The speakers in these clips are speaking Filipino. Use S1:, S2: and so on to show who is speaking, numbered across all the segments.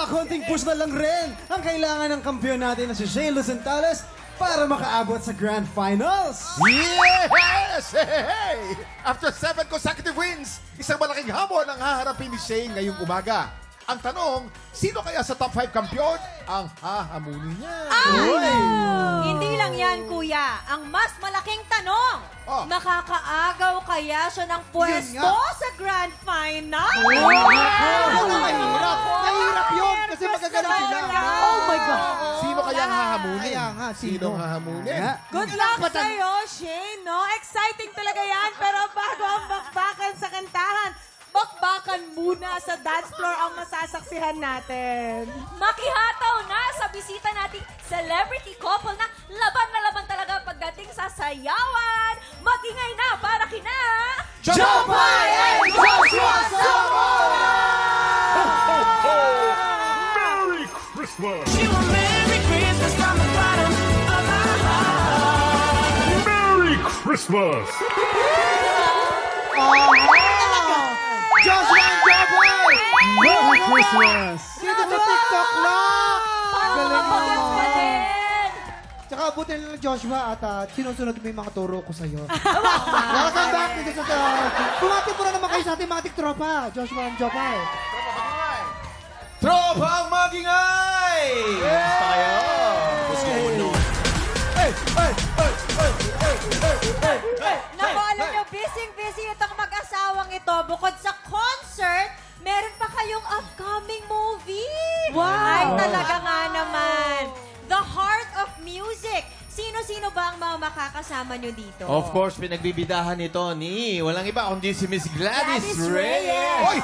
S1: konting push na lang rin ang kailangan ng kampiyon natin na si Shane Lucentales para makaabot sa Grand Finals.
S2: Yes! Hey! After 7 consecutive wins, isang malaking hamon ang haharapin ni Shane ngayong umaga. Ang tanong, sino kaya sa top 5 kampiyon ang hahamunin niya?
S3: Hindi lang yan, kuya. Ang mas malaking tanong, makakaagaw kaya siya ng pwesto sa Grand Final?
S1: Mahirap yun kasi magagalaw sila.
S3: Oh my God.
S2: Sino kaya ang hahamunin?
S1: Kaya nga,
S2: Sino ang hahamunin?
S3: Good luck sa'yo, Shane, no? Exciting talaga yan, pero bago ang bakbakan sa kantahan, bakbakan muna sa dance floor ang masasaksihan natin.
S4: Makihataw na sa bisita nating celebrity couple na laban talaga pagdating sa sayawan. Magingay na para kina...
S1: Jopay and Joshua Zamora!
S5: Merry Christmas!
S6: Merry Christmas from the bottom of my heart.
S5: Merry Christmas!
S1: Joshua and Jopay! Merry Christmas! Dito sa TikTok lang!
S4: Galing mo.
S1: Tsaka buti na lang Joshua at sinusunod mo yung mga turo ko sa'yo. Welcome back dito sa Bumati po na naman kayo sa ating mga tiktropa. Joshua and Jopay.
S7: Tropang Magingay! Basta kayo?
S3: Naku, alam nyo, busy itong mag-asawang ito. Bukod sa concert, meron pa kayong upcoming movie. Wow! Ay, talaga nga naman. The Heart of Music. Sino-sino ba ang mga makakasama nyo dito?
S7: Of course, pinagbibidahan ito ni walang iba kundi si Miss Gladys Reyes.
S2: Oy!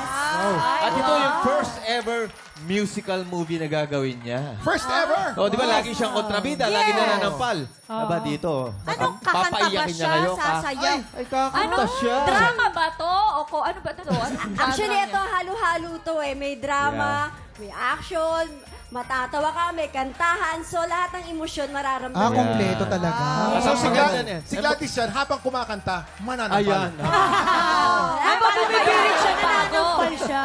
S7: At ito yung first ever musical movie na gagawin niya.
S2: First ever!
S7: O, di ba lagi siyang kontrabida, lagi nananampal. Aba dito.
S3: Anong kakanta ba
S7: papaiyakin niya
S3: siya?
S7: kayo?
S3: Sasayaw?
S1: Ay, kakanta
S4: Ano?
S1: siya.
S4: Drama ba to? O ano ba to?
S8: Actually, ito halo-halo to eh. May drama, may action, matatawa ka, may kantahan. So, lahat ng emosyon mararamdaman.
S1: Kompleto talaga.
S2: So, si Gladys yan, habang kumakanta, mananampal.
S7: Ayan.
S3: Habang bumibirit siya, nananampal siya.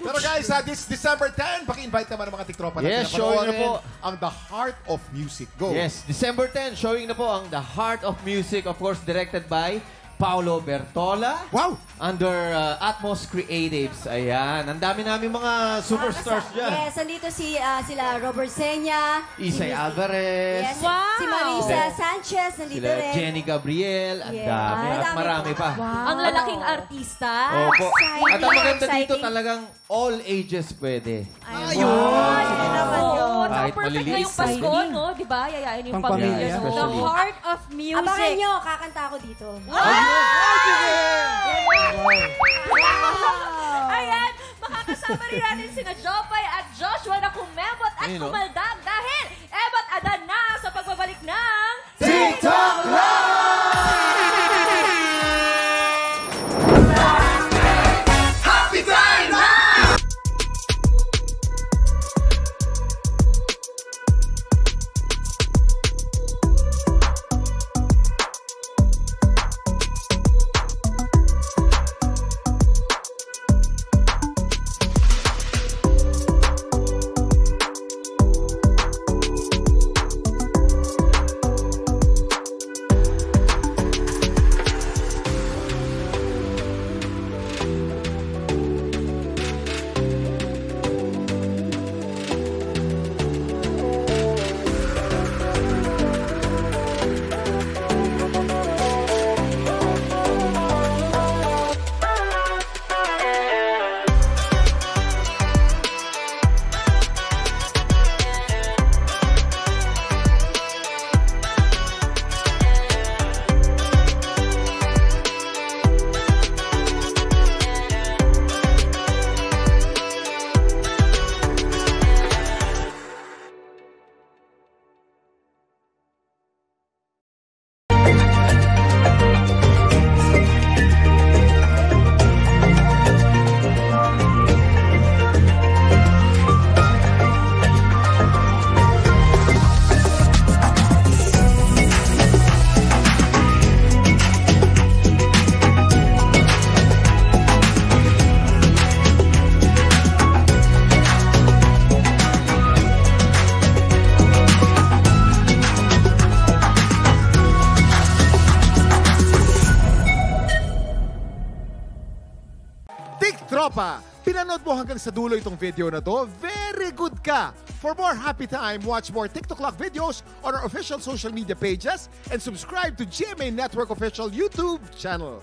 S2: Pero guys, this December 10, paki-invite naman ang mga tiktropa natin
S7: Yes, showing na po.
S2: ang The Heart of Music. Go!
S7: Yes, December 10, showing na po ang The Heart of Music, of course, directed by Paolo Bertola.
S2: Wow!
S7: Under Atmos Creatives. Ayan. Ang dami namin mga superstars dyan.
S8: Yes, andito sila Robert Senya.
S7: Isay Alvarez.
S8: Yes,
S3: Wow!
S8: si Marisa Sanchez, nandito
S7: Sila
S8: rin.
S7: Jenny Gabriel. Ang
S8: Yes.
S7: dami. At
S8: Marami
S7: marami pa.
S4: Ang lalaking artista.
S7: Opo.
S8: Exciting,
S7: At ang maganda dito
S8: exciting.
S7: talagang all ages pwede.
S3: Ayun.
S8: Yan naman yun.
S4: Oo,
S7: Kahit
S4: perfect
S7: maliliit.
S4: ngayong Pasko, no? Di ba? Yayain yung
S1: Pang-pamilya,
S4: pamilya. no?
S3: The Heart of Music.
S8: Abangan nyo, kakanta ako dito.
S4: Ayan, makakasama rin natin sina Jopay at Joshua na kumembot at
S7: Ayun, no?
S4: kumaldag dahil ebat adan na sa pagbabalik ng...
S1: TikTok
S2: Tropa, pinanood mo hanggang sa dulo itong video na to? Very good ka! For more happy time, watch more TikTok Clock videos on our official social media pages and subscribe to GMA Network official YouTube channel.